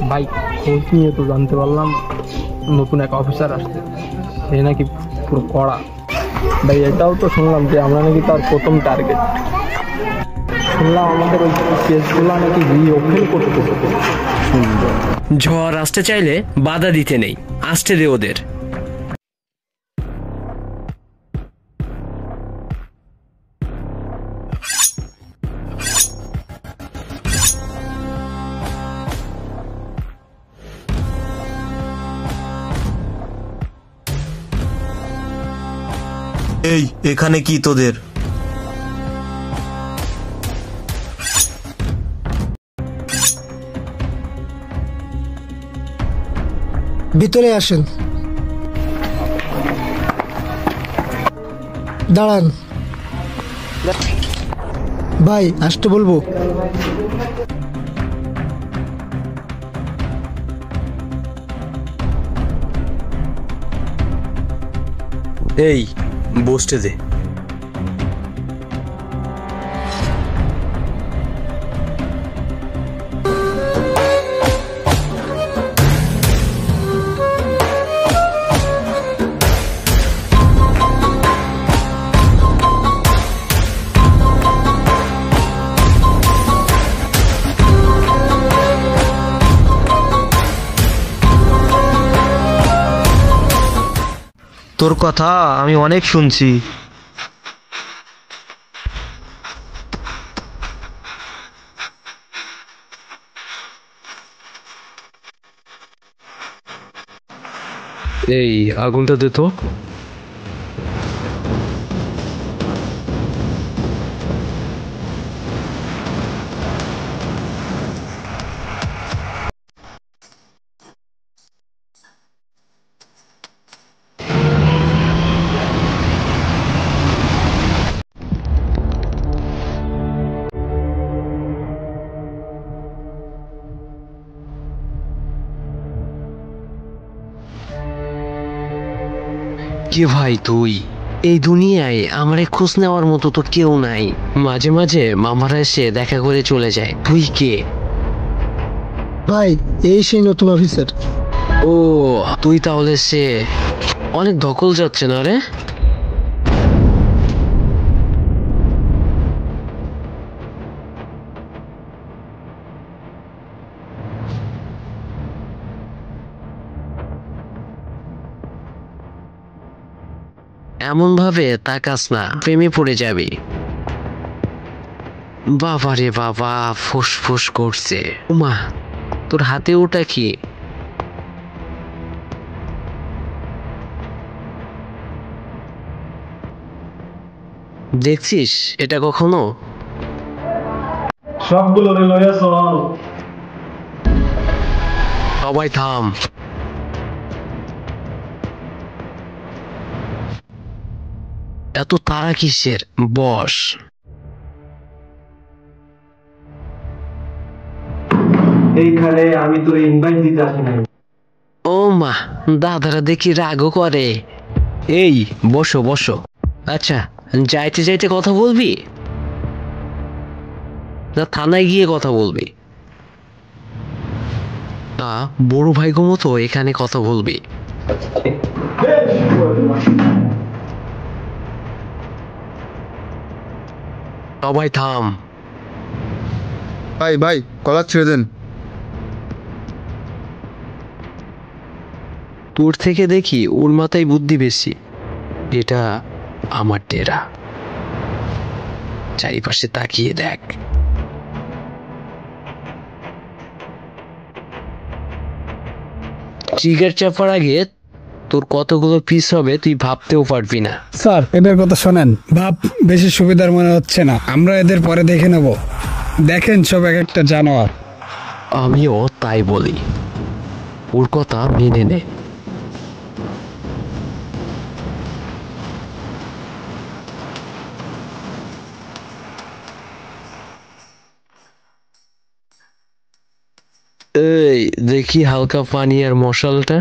ভাই খোঁজ নিয়ে তো জানতে পারলাম নতুন এক অফিসার আসছে, সে নাকি পুরো কড়া। ভাই এটাও তো শুনলাম যে আমরা নাকি তার প্রথম টার্গেট। শুনলাম আমাদের ওই কেসগুলো নাকি রিওপেন করতেছে। ঝড় আসতে চাইলে বাধা দিতে নেই, আসতে দে ওদের। এই এখানে কি তোদের? ভিতরে আসেন। দাঁড়ান ভাই, আসতে বলবো। এই বসতে দে। তোর কথা আমি অনেক শুনছি। এই আগুনটা দে তো। কে ভাই তুই? এই দুনিয়ায় আমার খোঁজ নেওয়ার মতো তো কেউ নাই। মাঝে মাঝে মামারা এসে দেখা করে চলে যায়। তুই কে? ভাই এই সেই নতুন অফিসার। ও তুই তাহলে সে। অনেক ধকল যাচ্ছে না রে? এমন ভাবে তাকাস না, প্রেমে পড়ে যাবি। বাবা রে বাবা, ফুসফুস করছে। উমা, তোর হাতে ওটা কি? দেখছিস এটা কখনো? সবগুলো লইয়া চল। সবাই থাম। এত তাড়া কিসের? বস। এইখানে আমি তো ইনভাইট দিতে আসি নাই। ও মা, দাদারা দেখি রাগও করে। এই বসো বসো। আচ্ছা, যাইতে যাইতে কথা বলবি না থানায় গিয়ে কথা বলবি? তা বড় ভাইগো মতো এখানে কথা বলবি। সবাই থাম। ভাই ভাই, কলার ছেড়ে দেন। তোর থেকে দেখি ওর মাথায় বুদ্ধি বেশি। এটা আমার ডেরা, চারিপাশে তাকিয়ে দেখ। ট্রিগার চাপার আগে তোর কতগুলো পিস হবে তুই ভাবতেও পারবি না। স্যার এদের কথা শোনেন, ভাব বেশি সুবিধার মনে হচ্ছে না, আমরা এদের পরে দেখে নেব। দেখেন সব এক একটা জানোয়ার। আমিও তাই বলি, ওর কথা মেনে নে। এই দেখি হালকা পানি আর মশালটা।